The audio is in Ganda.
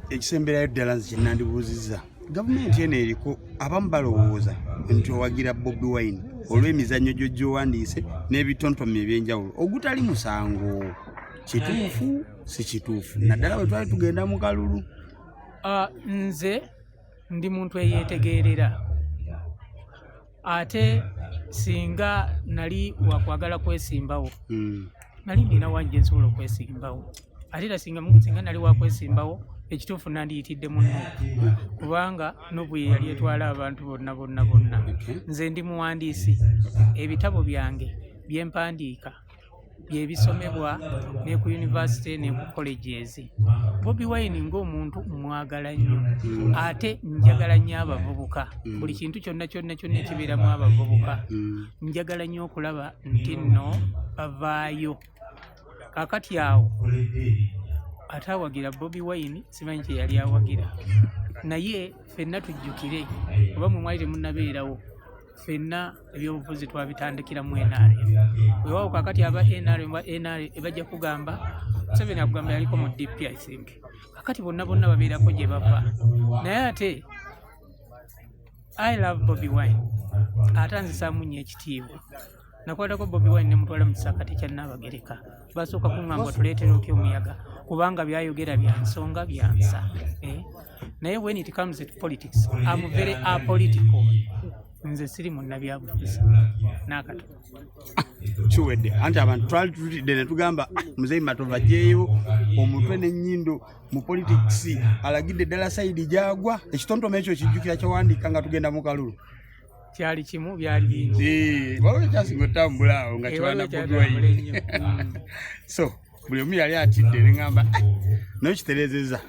ekisemberayo ddala nze kyenandibuuzizza gavumenti eno eriko abamu balowooza nti owagira Bobi Wine olw'emizannyo gy'owandiise n'ebitontome ebyenjawulo ogutali musango kituufu si kituufu naddala bwe twali tugenda mu kalulu. Nze ndi muntu eyeetegeerera ate singa nali wakwagala kwesimbawo nali ndina wanje nsobola okwesimbawo ate era singa nali wakwesimbawo ekituufu nandiyitidde munno kubanga Nobu ye yali etwala abantu bonna. Nze ndi muwandiisi, ebitabo byange byempandiika byebisomebwa ne ku university ne ku colleges. Bobi Wine ng'omuntu mwagala nnyo ate njagala nnyo abavubuka, buli kintu kyonna ekibeeramu abavubuka njagala nnyo okulaba nti nno bavaayo. Kakati awo ate awagira Bobi Wine simanyi kye yali awagira, naye ffenna tujjukire oba mwe mwali temunnabeerawo, ffenna ebyobufuzi twabitandikira mu NRM. Weewaawo kakati aba NRM bajja kugamba Museveni akugamba yaliko mu DP I think. Kakati bonna babeerako gye bava. Naye ate I love Bobi Wine ate nzisaamu nnyo ekitiibwa. Nakwatako Bobi Wine ne mutwala mu kisakati kya Nnabagereka. Basooka kuŋŋamba tuleetere oky omuyaga kubanga byayogera bya nsonga byansa. Naye when it comes to politics, I'm very apolitical. Nze siri munnabyabufuzi n'akatono. Kiwedde anti abantu twali tutudde ne tugamba Nze Matovu ajjeeyo omutwe n'ennyindo mu politics alagidde ddala sayidi gyagwa ekitontome ekyo kijjukira kyewandiika nga tugenda mu kalulu. Kyali kimu byali bingi. Waliwo kyasinga otambula awo nga kiwana Bobi Wine. So buli omu yali atidde ne ŋŋamba nayo kitereezezza.